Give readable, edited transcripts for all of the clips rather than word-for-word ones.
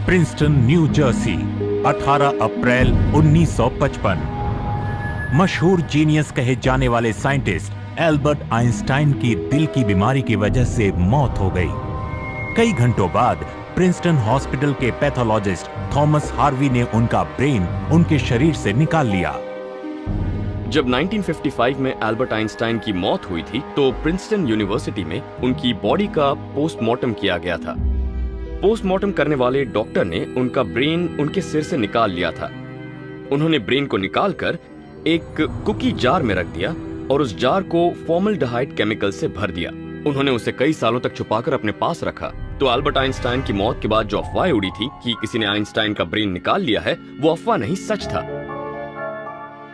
Princeton, new Jersey, 18 अप्रैल 1955। मशहूर genius कहे जाने वाले साइंटिस्ट एल्बर्ट आइंस्टाइन की दिल की बीमारी की वजह से मौत हो गई। कई घंटों बाद प्रिंसटन हॉस्पिटल के पैथोलॉजिस्ट थॉमस हार्वी ने उनका ब्रेन उनके शरीर से निकाल लिया। जब 1955 में एल्बर्ट आइंस्टाइन की मौत हुई थी तो प्रिंसटन यूनिवर्सिटी में उनकी बॉडी का पोस्टमार्टम किया गया था। पोस्टमार्टम करने वाले डॉक्टर ने उनका ब्रेन उनके सिर से निकाल लिया था। उन्होंने ब्रेन को निकालकर एक कुकी जार में रख दिया और उस जार को फॉर्मल्डिहाइड केमिकल से भर दिया। उन्होंने उसे कई सालों तक छुपाकर अपने पास रखा। तो एल्बर्ट आइंस्टाइन की मौत के बाद जो अफवाह उड़ी थी कि किसी ने आइंस्टाइन का ब्रेन निकाल लिया है, वो अफवाह नहीं, सच था।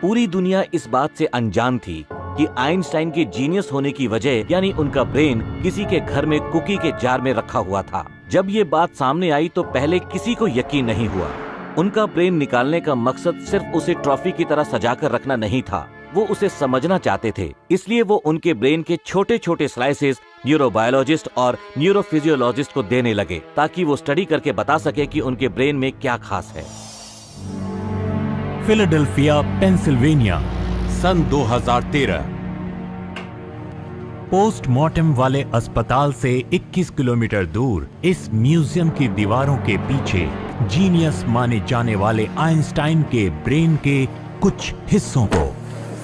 पूरी दुनिया इस बात से अनजान थी कि आइंस्टाइन के जीनियस होने की वजह यानी उनका ब्रेन किसी के घर में कुकी के जार में रखा हुआ था। जब ये बात सामने आई तो पहले किसी को यकीन नहीं हुआ। उनका ब्रेन निकालने का मकसद सिर्फ उसे ट्रॉफी की तरह सजाकर रखना नहीं था, वो उसे समझना चाहते थे। इसलिए वो उनके ब्रेन के छोटे छोटे स्लाइसेस न्यूरोबायोलॉजिस्ट और न्यूरोफिजियोलॉजिस्ट को देने लगे ताकि वो स्टडी करके बता सके कि उनके ब्रेन में क्या खास है। फिलाडेल्फिया, पेंसिल्वेनिया, सन 2013। पोस्टमार्टम वाले अस्पताल से 21 किलोमीटर दूर इस म्यूजियम की दीवारों के पीछे जीनियस माने जाने वाले आइंस्टाइन के ब्रेन के कुछ हिस्सों को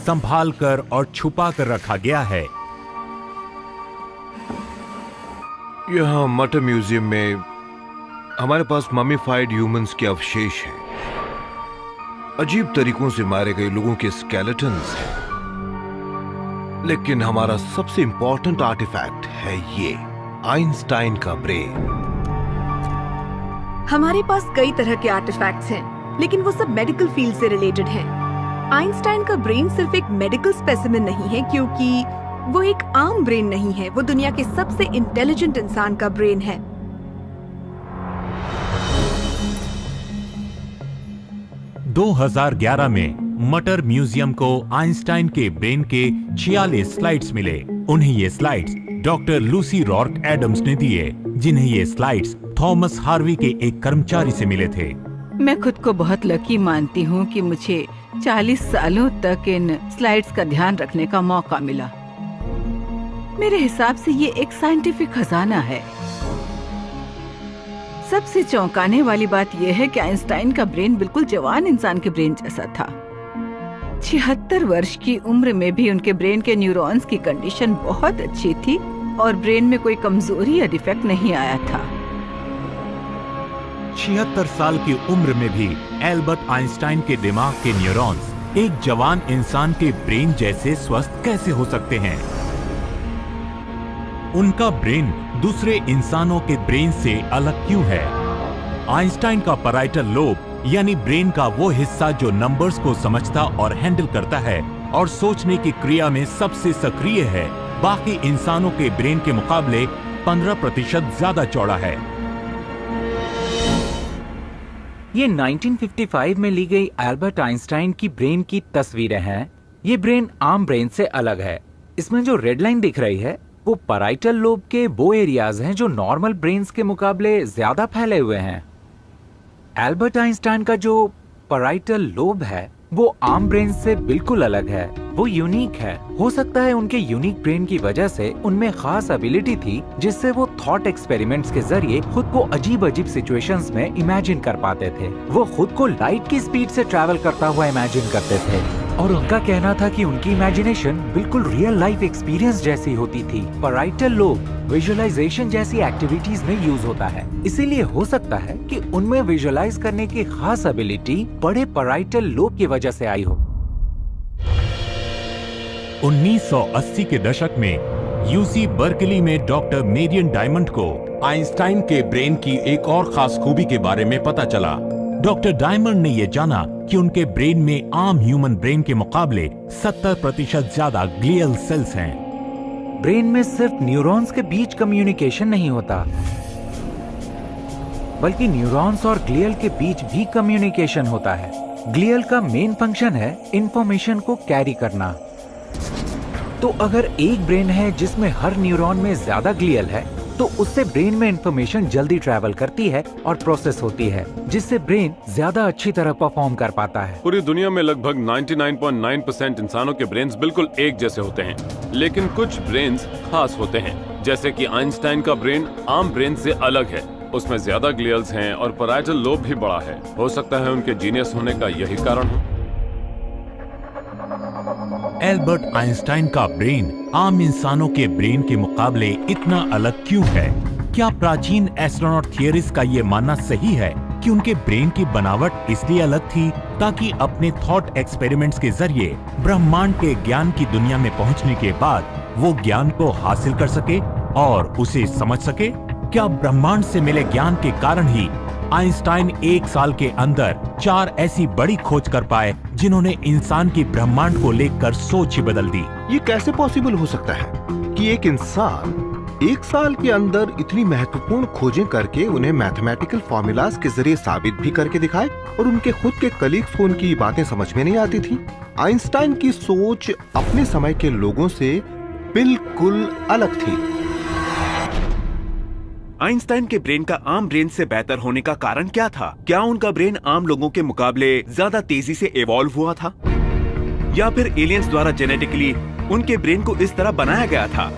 संभाल कर और छुपा कर रखा गया है। यहाँ मटर म्यूजियम में हमारे पास ममीफाइड ह्यूमंस के अवशेष हैं। अजीब तरीकों से मारे गए लोगों के स्केलेटन्स हैं। लेकिन हमारा सबसे इंपॉर्टेंट आर्टिफैक्ट है ये आइंस्टाइन का ब्रेन। हमारे पास कई तरह के आर्टिफैक्ट्स हैं, लेकिन वो सब मेडिकल फील्ड से रिलेटेड हैं। आइंस्टाइन का ब्रेन सिर्फ एक मेडिकल स्पेसिमेन नहीं है, क्योंकि वो एक आम ब्रेन नहीं है, वो दुनिया के सबसे इंटेलिजेंट इंसान का ब्रेन है। दो 2011 में मटर म्यूजियम को आइंस्टाइन के ब्रेन के 46 स्लाइड्स मिले। उन्हें ये स्लाइड्स डॉक्टर लूसी रॉर्क एडम्स ने दिए, जिन्हें ये स्लाइड्स थॉमस हार्वी के एक कर्मचारी से मिले थे। मैं खुद को बहुत लकी मानती हूँ कि मुझे 40 सालों तक इन स्लाइड्स का ध्यान रखने का मौका मिला। मेरे हिसाब से ये एक साइंटिफिक खजाना है। सबसे चौंकाने वाली बात यह है कि आइंस्टाइन का ब्रेन बिल्कुल जवान इंसान के ब्रेन जैसा था। 76 वर्ष की उम्र में भी उनके ब्रेन के न्यूरॉन्स की कंडीशन बहुत अच्छी थी और ब्रेन में कोई कमजोरी या डिफेक्ट नहीं आया था। 76 साल की उम्र में भी एल्बर्ट आइंस्टाइन के दिमाग के न्यूरॉन्स एक जवान इंसान के ब्रेन जैसे स्वस्थ कैसे हो सकते हैं? उनका ब्रेन दूसरे इंसानों के ब्रेन से अलग क्यों है? आइंस्टाइन का पैराइटल लोब यानी ब्रेन का वो हिस्सा जो नंबर्स को समझता और हैंडल करता है और सोचने की क्रिया में सबसे सक्रिय है, बाकी इंसानों के ब्रेन के मुकाबले 15% ज्यादा चौड़ा है। ये 1955 में ली गई एल्बर्ट आइंस्टाइन की ब्रेन की तस्वीरें हैं। ये ब्रेन आम ब्रेन से अलग है। इसमें जो रेड लाइन दिख रही है वो पैराइटल लोब के वो एरियाज हैं जो नॉर्मल ब्रेन्स के मुकाबले ज्यादा फैले हुए हैं। एल्बर्ट आइंस्टाइन का जो पैराइटल लोब है वो आम ब्रेन से बिल्कुल अलग है, वो यूनिक है। हो सकता है उनके यूनिक ब्रेन की वजह से उनमें खास एबिलिटी थी जिससे वो थॉट एक्सपेरिमेंट्स के जरिए खुद को अजीब अजीब सिचुएशंस में इमेजिन कर पाते थे। वो खुद को लाइट की स्पीड से ट्रैवल करता हुआ इमेजिन करते थे और उनका कहना था कि उनकी इमेजिनेशन बिल्कुल रियल लाइफ एक्सपीरियंस जैसी होती थी। पैराइटल लोब विजुअलाइजेशन जैसी एक्टिविटीज में यूज होता है, इसीलिए हो सकता है कि उनमें विजुअलाइज करने की खास एबिलिटी बड़े पैराइटल लोब की वजह से आई हो। 1980 के दशक में यूसी बर्कली में डॉक्टर मेरियन डायमंड को आइंस्टाइन के ब्रेन की एक और खास खूबी के बारे में पता चला। डॉक्टर डायमंड ने यह जाना कि उनके ब्रेन में आम ह्यूमन ब्रेन के मुकाबले 70% ज्यादा ग्लियल सेल्स हैं। ब्रेन में सिर्फ न्यूरॉन्स के बीच कम्युनिकेशन नहीं होता, बल्कि न्यूरॉन्स और ग्लियल के बीच भी कम्युनिकेशन होता है। ग्लियल का मेन फंक्शन है इंफॉर्मेशन को कैरी करना। तो अगर एक ब्रेन है जिसमें हर न्यूरॉन में ज्यादा ग्लियल है तो उससे ब्रेन में इंफॉर्मेशन जल्दी ट्रैवल करती है और प्रोसेस होती है, जिससे ब्रेन ज्यादा अच्छी तरह परफॉर्म कर पाता है। पूरी दुनिया में लगभग 99.9% इंसानों के ब्रेन्स बिल्कुल एक जैसे होते हैं, लेकिन कुछ ब्रेन्स खास होते हैं। जैसे कि आइंस्टाइन का ब्रेन आम ब्रेन से अलग है, उसमें ज्यादा ग्लियल्स हैं और पैराइटल लोब भी बड़ा है। हो सकता है उनके जीनियस होने का यही कारण हो। एल्बर्ट आइंस्टाइन का ब्रेन आम इंसानों के ब्रेन के मुकाबले इतना अलग क्यों है? क्या प्राचीन एस्ट्रोनॉट थियरीज का ये मानना सही है कि उनके ब्रेन की बनावट इसलिए अलग थी ताकि अपने थॉट एक्सपेरिमेंट्स के जरिए ब्रह्मांड के ज्ञान की दुनिया में पहुंचने के बाद वो ज्ञान को हासिल कर सके और उसे समझ सके? क्या ब्रह्मांड से मिले ज्ञान के कारण ही आइंस्टाइन 1 साल के अंदर 4 ऐसी बड़ी खोज कर पाए जिन्होंने इंसान की ब्रह्मांड को लेकर सोच ही बदल दी? ये कैसे पॉसिबल हो सकता है कि एक इंसान 1 साल के अंदर इतनी महत्वपूर्ण खोजें करके उन्हें मैथमेटिकल फॉर्मूलाज के जरिए साबित भी करके दिखाए और उनके खुद के कलीग्स को उनकी बातें समझ में नहीं आती थी? आइंस्टाइन की सोच अपने समय के लोगों से बिल्कुल अलग थी। आइंस्टाइन के ब्रेन का आम ब्रेन से बेहतर होने का कारण क्या था? क्या उनका ब्रेन आम लोगों के मुकाबले ज्यादा तेजी से इवॉल्व हुआ था, या फिर एलियंस द्वारा जेनेटिकली उनके ब्रेन को इस तरह बनाया गया था?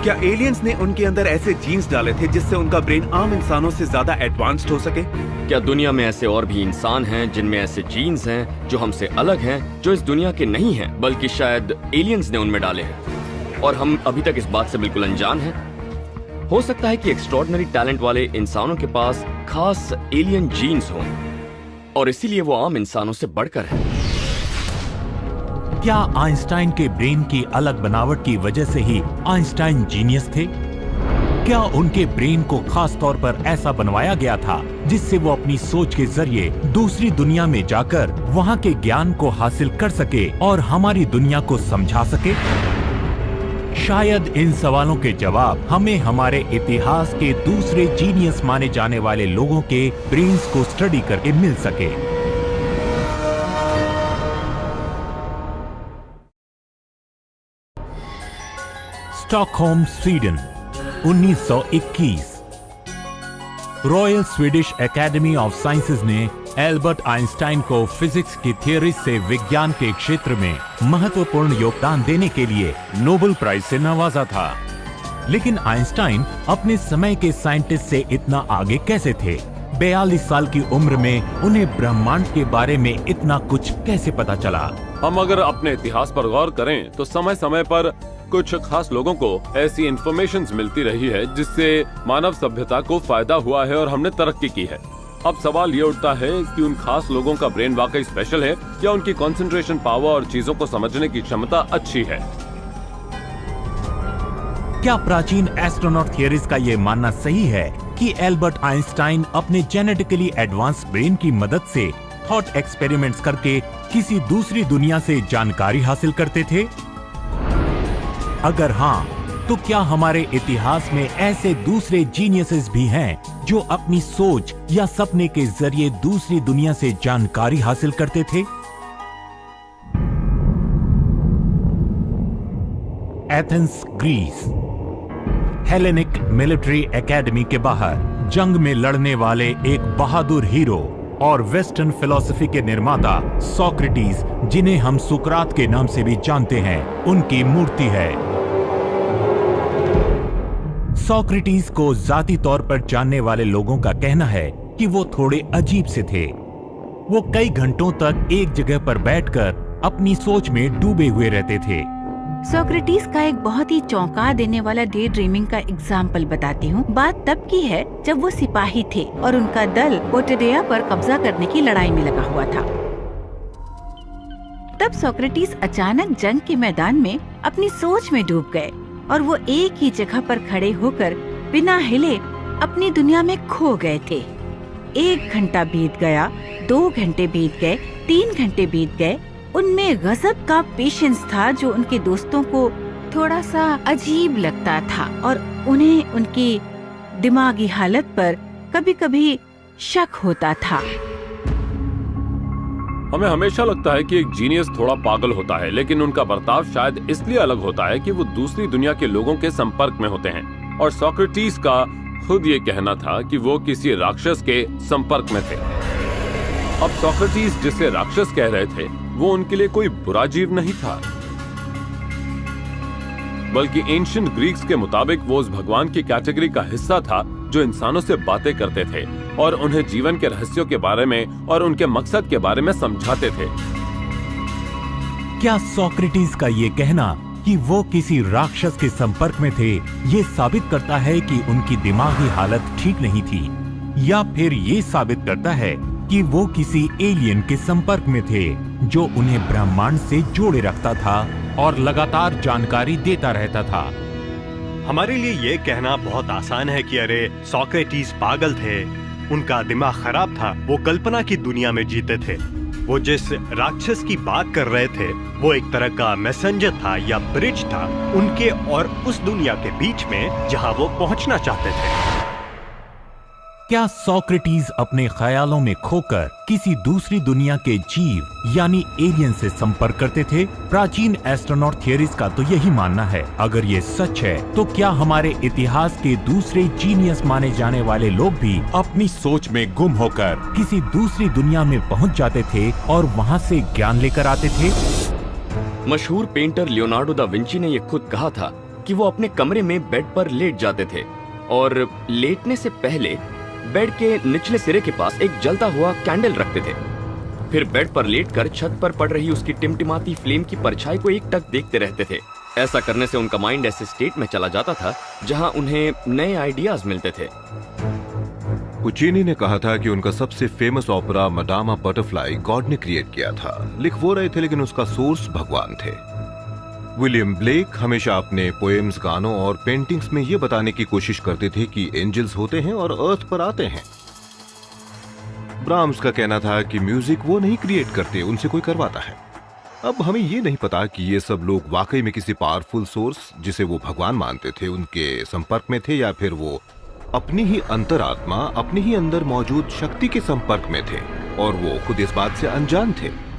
क्या एलियंस ने उनके अंदर ऐसे जीन्स डाले थे जिससे उनका ब्रेन आम इंसानों से ज्यादा एडवांस्ड हो सके? क्या दुनिया में ऐसे और भी इंसान हैं जिनमें ऐसे जीन्स हैं जो हमसे अलग हैं, जो इस दुनिया के नहीं हैं, बल्कि शायद एलियंस ने उनमें डाले हैं और हम अभी तक इस बात से बिल्कुल अनजान हैं? हो सकता है कि एक्स्ट्रॉर्डिनरी टैलेंट वाले इंसानों के पास खास एलियन जीन्स हों और इसीलिए वो आम इंसानों से बढ़कर है। क्या आइंस्टाइन के ब्रेन की अलग बनावट की वजह से ही आइंस्टाइन जीनियस थे? क्या उनके ब्रेन को खास तौर पर ऐसा बनवाया गया था जिससे वो अपनी सोच के जरिए दूसरी दुनिया में जाकर वहां के ज्ञान को हासिल कर सके और हमारी दुनिया को समझा सके? शायद इन सवालों के जवाब हमें हमारे इतिहास के दूसरे जीनियस माने जाने वाले लोगों के ब्रेन्स को स्टडी करके मिल सके। Stockholm, Sweden, 1921। Royal Swedish academy of sciences ने एल्बर्ट आइंस्टाइन को फिजिक्स की थ्योरी से विज्ञान के क्षेत्र में महत्वपूर्ण योगदान देने के लिए नोबेल प्राइज से नवाजा था। लेकिन आइंस्टाइन अपने समय के साइंटिस्ट से इतना आगे कैसे थे? 42 साल की उम्र में उन्हें ब्रह्मांड के बारे में इतना कुछ कैसे पता चला? हम अगर अपने इतिहास पर गौर करें तो समय समय पर कुछ खास लोगों को ऐसी इंफॉर्मेशन मिलती रही है जिससे मानव सभ्यता को फायदा हुआ है और हमने तरक्की की है। अब सवाल ये उठता है कि उन खास लोगों का ब्रेन वाकई स्पेशल है या उनकी कंसंट्रेशन पावर और चीजों को समझने की क्षमता अच्छी है। क्या प्राचीन एस्ट्रोनॉट थियरीज का ये मानना सही है कि एल्बर्ट आइंस्टाइन अपने जेनेटिकली एडवांस ब्रेन की मदद से थॉट एक्सपेरिमेंट्स करके किसी दूसरी दुनिया से जानकारी हासिल करते थे? अगर हाँ, तो क्या हमारे इतिहास में ऐसे दूसरे जीनियसेस भी हैं जो अपनी सोच या सपने के जरिए दूसरी दुनिया से जानकारी हासिल करते थे? Athens, Greece. Hellenic Military Academy के बाहर जंग में लड़ने वाले एक बहादुर हीरो और वेस्टर्न फिलॉसफी के निर्माता सोक्रेटिस, जिन्हें हम सुकरात के नाम से भी जानते हैं, उनकी मूर्ति है। सोक्रेटिस को जाती तौर पर जानने वाले लोगों का कहना है कि वो थोड़े अजीब से थे। वो कई घंटों तक एक जगह पर बैठकर अपनी सोच में डूबे हुए रहते थे। सोक्रेटिस का एक बहुत ही चौंका देने वाला डे ड्रीमिंग का एग्जाम्पल बताती हूँ। बात तब की है जब वो सिपाही थे और उनका दल पोटेडिया पर कब्जा करने की लड़ाई में लगा हुआ था। तब सोक्रेटिस अचानक जंग के मैदान में अपनी सोच में डूब गए और वो एक ही जगह पर खड़े होकर बिना हिले अपनी दुनिया में खो गए थे। 1 घंटा बीत गया, 2 घंटे बीत गए, 3 घंटे बीत गए। उनमें गजब का पेशेंस था जो उनके दोस्तों को थोड़ा सा अजीब लगता था और उन्हें उनकी दिमागी हालत पर कभी-कभी शक होता था। हमें हमेशा लगता है कि एक जीनियस थोड़ा पागल होता है, लेकिन उनका बर्ताव शायद इसलिए अलग होता है कि वो दूसरी दुनिया के लोगों के संपर्क में होते हैं। और सोक्रेटिस का खुद ये कहना था कि वो किसी राक्षस के संपर्क में थे। अब सोक्रेटिस जिसे राक्षस कह रहे थे वो उनके लिए कोई बुरा जीव नहीं था, बल्कि एंशिएंट ग्रीक्स के मुताबिक वो उस भगवान की कैटेगरी का हिस्सा था जो इंसानों से बातें करते थे और उन्हें जीवन के रहस्यों के बारे में और उनके मकसद के बारे में समझाते थे। क्या सोक्रेटिस का ये कहना कि वो किसी राक्षस के संपर्क में थे ये साबित करता है कि उनकी दिमागी हालत ठीक नहीं थी, या फिर ये साबित करता है कि वो किसी एलियन के संपर्क में थे जो उन्हें ब्रह्मांड से जोड़े रखता था और लगातार जानकारी देता रहता था? हमारे लिए ये कहना बहुत आसान है कि अरे सोक्रेटिस पागल थे, उनका दिमाग खराब था, वो कल्पना की दुनिया में जीते थे। वो जिस राक्षस की बात कर रहे थे वो एक तरह का मैसेंजर था या ब्रिज था उनके और उस दुनिया के बीच में जहां वो पहुंचना चाहते थे। क्या सोक्रेटिस अपने ख्यालों में खोकर किसी दूसरी दुनिया के जीव यानी एलियन से संपर्क करते थे? प्राचीन एस्ट्रोनॉट थियरीज का तो यही मानना है। अगर ये सच है तो क्या हमारे इतिहास के दूसरे जीनियस माने जाने वाले लोग भी अपनी सोच में गुम होकर किसी दूसरी दुनिया में पहुंच जाते थे और वहां से ज्ञान लेकर आते थे? मशहूर पेंटर लियोनार्डो दा विंची ने ये खुद कहा था कि वो अपने कमरे में बेड पर लेट जाते थे और लेटने से पहले बेड के निचले सिरे के पास एक जलता हुआ कैंडल रखते थे। फिर बेड पर लेटकर छत पर पड़ रही उसकी टिमटिमाती फ्लेम की परछाई को एकटक देखते रहते थे। ऐसा करने से उनका माइंड ऐसे स्टेट में चला जाता था जहां उन्हें नए आइडियाज मिलते थे। पुचिनी ने कहा था कि उनका सबसे फेमस ओपेरा मडामा बटरफ्लाई गॉड ने क्रिएट किया था। लिख वो रहे थे लेकिन उसका सोर्स भगवान थे। विलियम ब्लेक हमेशा अपने पोएम्स, गानों और पेंटिंग्स में ये बताने की कोशिश करते थे कि एंजल्स होते हैं और अर्थ पर आते हैं। ब्राह्म्स का कहना था कि म्यूजिक वो नहीं क्रिएट करते, उनसे कोई करवाता है। अब हमें ये नहीं पता कि ये सब लोग वाकई में किसी पावरफुल सोर्स जिसे वो भगवान मानते थे उनके संपर्क में थे, या फिर वो अपनी ही अंतरात्मा, अपने ही अंदर मौजूद शक्ति के संपर्क में थे और वो खुद इस बात से अनजान थे।